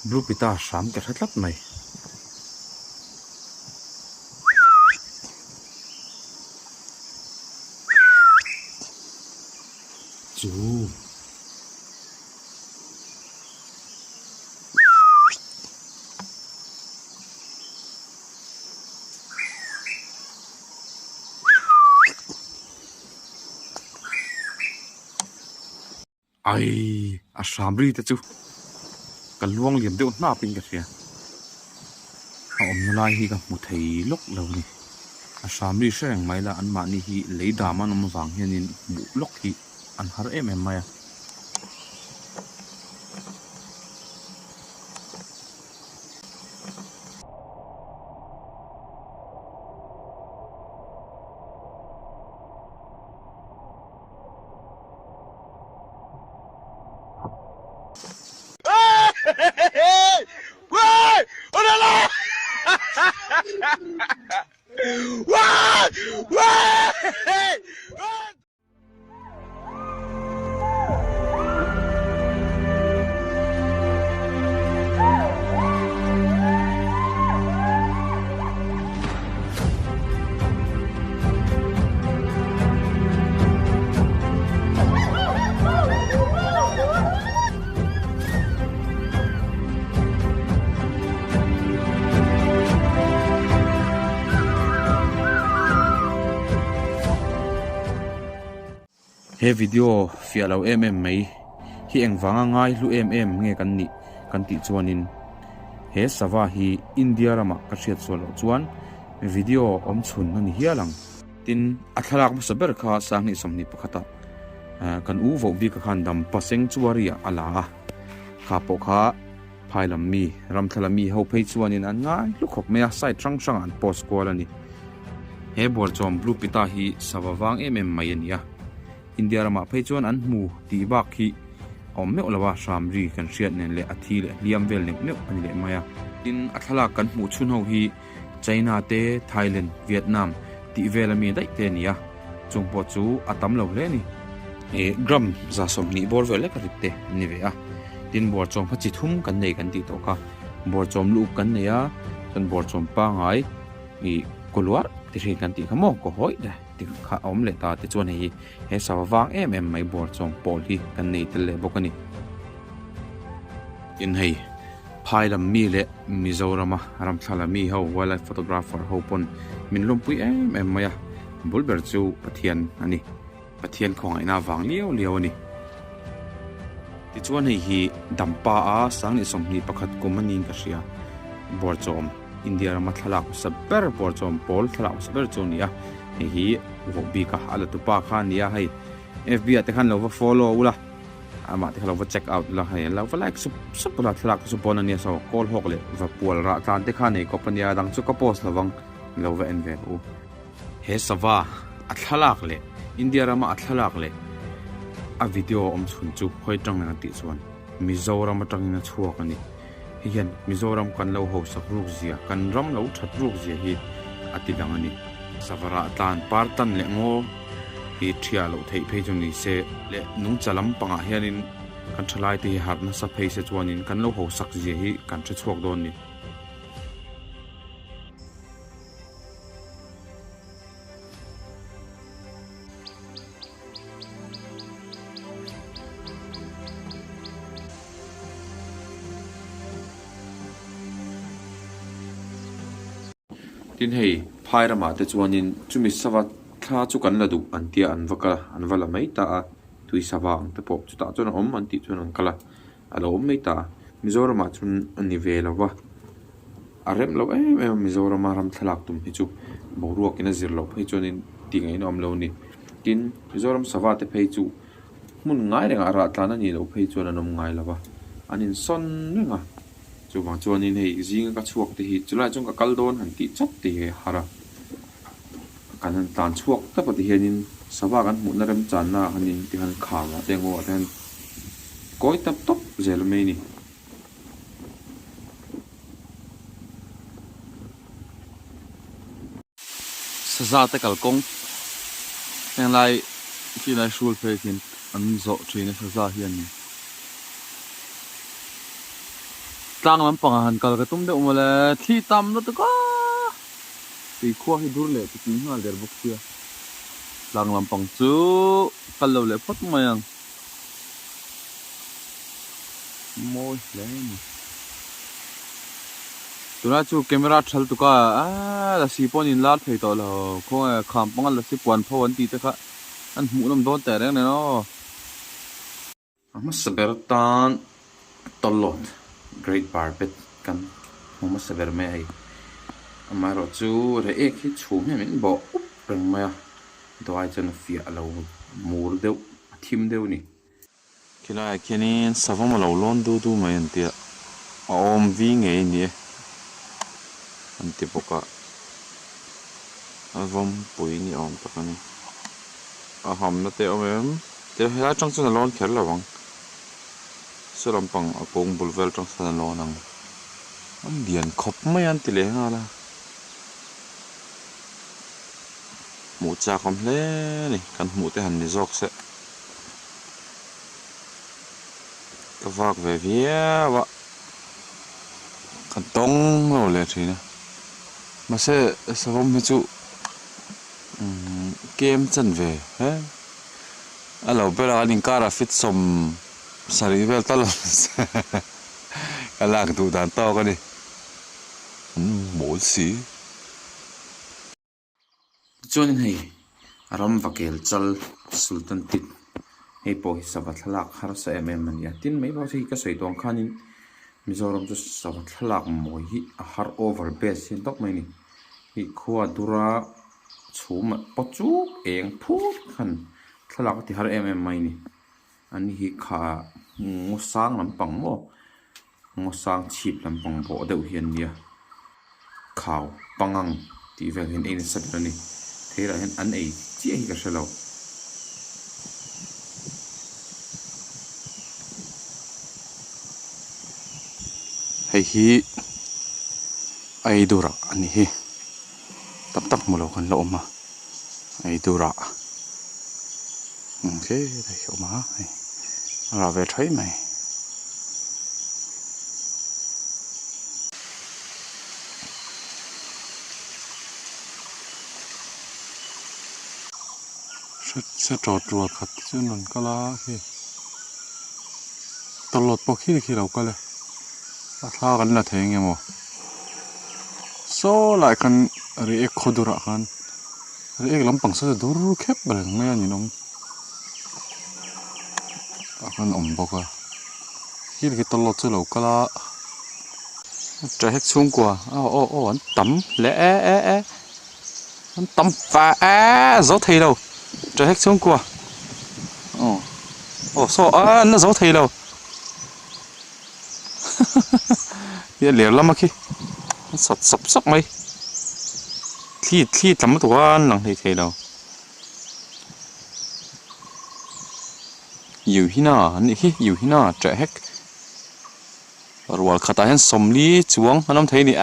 blue pitta sam ke thlalak mai chu ai a samri te chu kan luang liam deuh hna pin ka ria a om nalai hi ka mu thei lok lo ni a samri sereng mai la an ma ni hi leidam an om wang hianin mu lok hi an har em mai a he video fialo mai hi engwanga ngai hlu nge kan ti chuanin he sava hi India rama ka hriat cholo chuan video awmchhun ani hialang tin a thlalak ma saber kha sang ni somni pakhata kan u vo bi ka khan dam paseng chuaria ala kha po kha phailam mi ram thalami ho phei chuanin an ngai lu khop me a sai trang an post kwal ani he Buarchawm blue pitta hi sava wang mai ania India rama phei chuan an mu ti bak hi om me olawa samri kan hriat nen le athi le liam vel nek nek ani le maya tin athala kan mu chhun ho hi China te Thailand Vietnam ti velami dai te nia chungpo chu atam lo le ni e gram za som ni bor vel le ka ritte ni ve a tin Buarchawm phachi thum kan nei kan ti to ka Buarchawm lu kan ne ya kan Buarchawm pa ngai i kolwar ti ri kan ti khamo ko hoi da ti kha om le ta te chuan hi he sawawang mai Buarchawm pawl hi kan nei tel le bokani in hei phailam mi le Mizorama ram thalami ho wildlife photographer ho pon min lumpui maya bulber chu pathian ani pathian khong ina wang liao ani ti chuan hi dampa a sang ni somni pakhat kumanin ka ria Buarchawm India rama thlalak saber Buarchawm pawl thlalak saber chunia hi wobi ka ala tu pa khan ya hai FB te khan lo follow ula ama te khan lo check out la hai lo like sup la thlak su pon ania so call hok le va pual ra tan te khan nei company dang chu ka post lawang lo va en ve u he sava a thlak le India rama a thlak le a video awmchhun chu hoi tang na ti chuan Mizoram atang na chuak ani hian Mizoram kan lo ho sak ruk zia kan ram lo that ruk zia hi ati dang ani savara tan partan le ngo hi thia lo thei phei jong ni se le nung chalam panga hianin kan thlai ti har na sa phei se chuanin kan lo ho sak zia hi kan thre chuak don ni tin hei phairama te chuanin chumi sawa thla chu kan la du an tia an vaka an vala mai ta a tui sawa ang te pop chu ta chuna om an ti chuna kala alo om mai ta Mizorama chun ani ve lawa arem lo Mizorama ram thalak tum hi chu boruak ina zir lo phei chuanin tingai nom lo ni tin Mizoram sawa te phei chu mun ngai renga ra tlana ni lo phei chuan anom ngai lawa anin son renga chu bang chuanin hei zinga ka chuak te hi chulai chung ka kaldon han ti chat te he hara kan tan chuak ta pati hianin sawa kan mu na rem chan na hanin ti han khawa te ngo ten koi tap top zel me ni saza te kalkong en lai khi lai shul phe kin an zo thina saza hian ni tlang lam pang han kal ka tum de umale thi tam no to ka ti khua hi dur le ti tin hal der buk tia tlang lam pang chu kal lo le phot mayang moi le ni tuna chu camera thal tu ka la si pon in lat thei to lo kho kham pangal la si pon phon ti te kha an mu lam don te reng ne no ama saber tan tolot great barbet kan mama saber me ai ama ro chu re ek hi chhum he min bo reng ma do ai chen fia lo mur deu thim deu ni kila kenin savam lo lon du mai an tia om vi nge ni an ti poka avom pui ni om ta kan a ham na te om te ha chang chu na lon kher lawang salam pang akong bulvel trong sa lo nang am dian khop mai an ti le nga la mu cha khom le ni kan mu te han ni jok se ka vak ve via wa kan tong lo le thina ma se savom mi chu kem chan ve he alo bela ning kara fit som sari vel tal kalak tu dan to ka ni bol si chuan hei ram vakel chal sultan tit hei po hi sava thlalak har sa mania tin mai ba hi ka sei tong khanin mizoram chu sava thlalak moi hi a har over base hin tok mai ni hi khuwa dura chhuma pochu eng phut khan thlalak ti har mai ni ani hi kha ngosang lampang mo ngosang chip lampang bo deuh hian nia khaw pangang ti vel hin ein sabrani thera hen an ei chi hi ka shalo hei hi ai dura ani hi tap mulo kan lo ma ai dura okay dai ho ma ai ra ve thai mai sẽ trò trùa khát chứ nón cá lá khi tọt lọt bọc khi đâu cá lệ thaoกันlà thế nghe mò số lại kan riek khodura kan riek lampang sa dur khép bang me ani nom kan boka khi cái tọt lọt chứ đâu cá lá trái hết xuống qua anh tắm lẽ anh tắm phá gió thì đâu trái hết xuống qua sao nó giấu thầy đâu giờ liều lắm mà khi sập sập mấy khi tắm tụi anh làm thầy đâu nhiều khi nào anh khi nhiều khi nào trái hết rồi khát anh sầm lý chuông anh làm thầy đi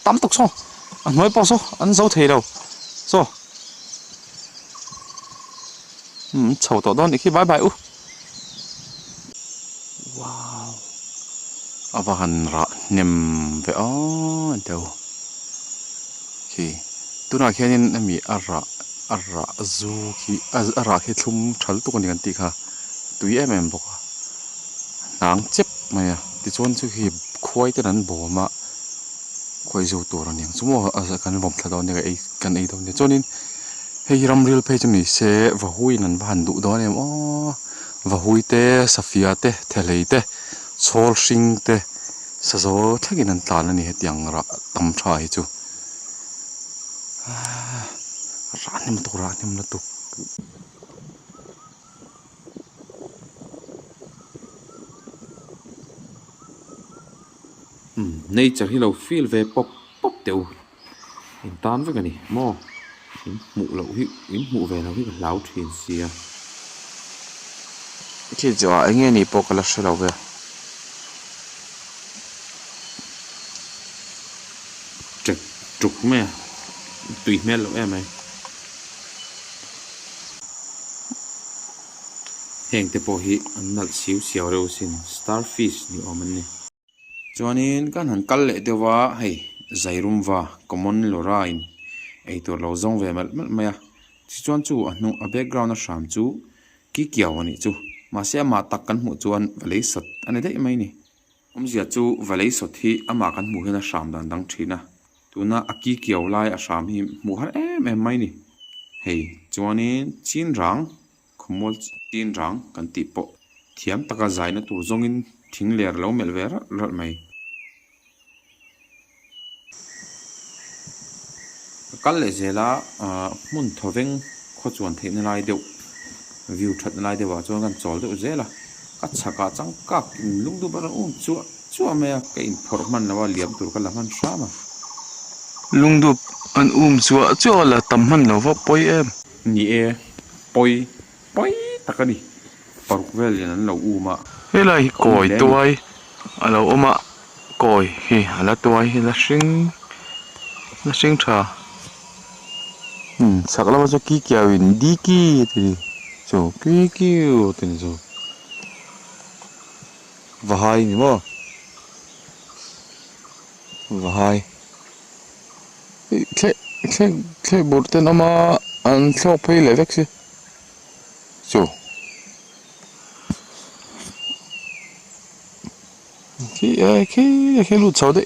tắm tục sao anh nói bao sao anh giấu thầy đâu sao chầu tỏ đón khi bye bye wow avahan ra nem ve đâu khi tu na khenin ami ara zu khi ara khi thum thal tu kon ti kha tui bok nang chep maya ti chon chu khi khoi te nan bo ma khoi zo to ran yang chumo kan bom thla don ne ei kan ei don ne chonin hei ram real page ni se va hui nan ban du don em va hui te safia te thelei te chol sing te sazo thagin an tlan ani hetiang ra tam tha hi chu ranim na tu nature hi lo feel ve pop teu in tan với cái này mo mụ lậu hi mụ về nó hi láo thuyền xia khi giờ anh nghe nị pop là sao về trục mẹ tùy mẹ lậu em ấy hẹn te po hi an nal siu siu reu sin starfish ni om an ni chuanin kan han kal le dewa hei zairum wa common lora in ei tur lo zong ve mal maya chi chuan chu a hnung a background a hram chu ki kiaw ani chu ma se ma tak kan hmu chuan valei sat ani dei mai ni omzia chu valei sot hi ama kan hmu hen a hram dan dang thina tuna a ki kiaw lai a hram hi hmu har em mai ni hei chuanin chin rang khumol chin rang kan ti po thiam taka zaina tur zongin thing ler lo mel vera ral mai kal le zela mun thoveng kho chuan theina lai deuh view that lai dewa chuan kan chol deuh zela ka chhaka changkak lungdu bar chu me ka in phor man lawa liam tur ka laman sama lungdup an chu la tam man lo va poi em ni e poi takani Buarchawm yan an lo uma helai koi tuai alo oma koi hi ala tuai hi la hring tha sakla ma ki kiawin di ki ti so ki tin so vahai ni mo vahai kle borten ama an thlok phei le vek si so khi lụt xấu đấy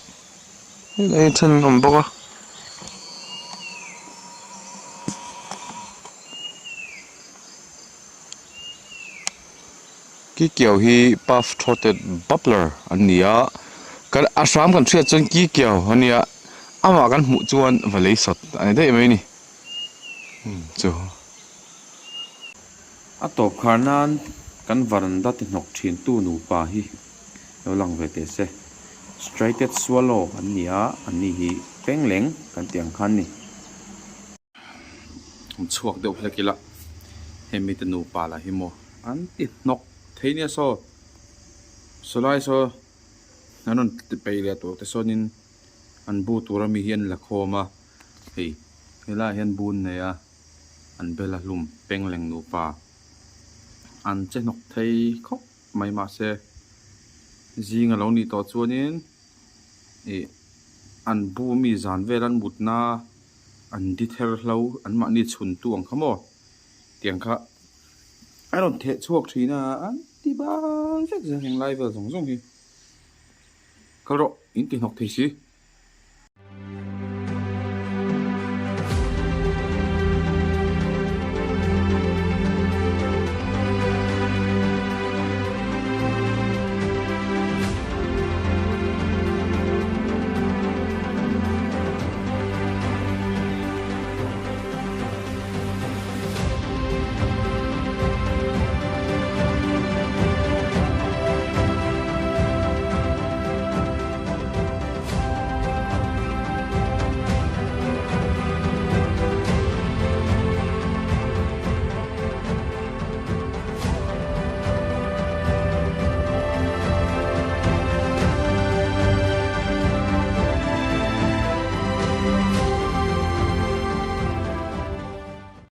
đây thân nằm bốc á cái kiểu hi buff throated bubbler anh nia cái ashram kan thriat chon ki kiểu anh nia ama kan hmu chuan valei sot ani dei mai ni chu a top kharnan kan varanda ti nok thin tu nu pa hi lo lang ve te se straighted swallow ania ani hi pengleng kan tiang khan ni chuak deuh hlekila hemi te nu pa la hi mo an ti nok theina so solai so nanon te peile to te sonin an bu turami hian la khoma hei hela hian bun ne ya an bela hlum pengleng nu pa an che nok thei khop mai ma se zinga lo ni to chuanin an bu mi zan velan mutna an di ther hlo an ma ni chhun tuang khamo tiang kha I don't the chuak thina an ti ba vek za heng lai vel zong hi kalro in ti nok thei si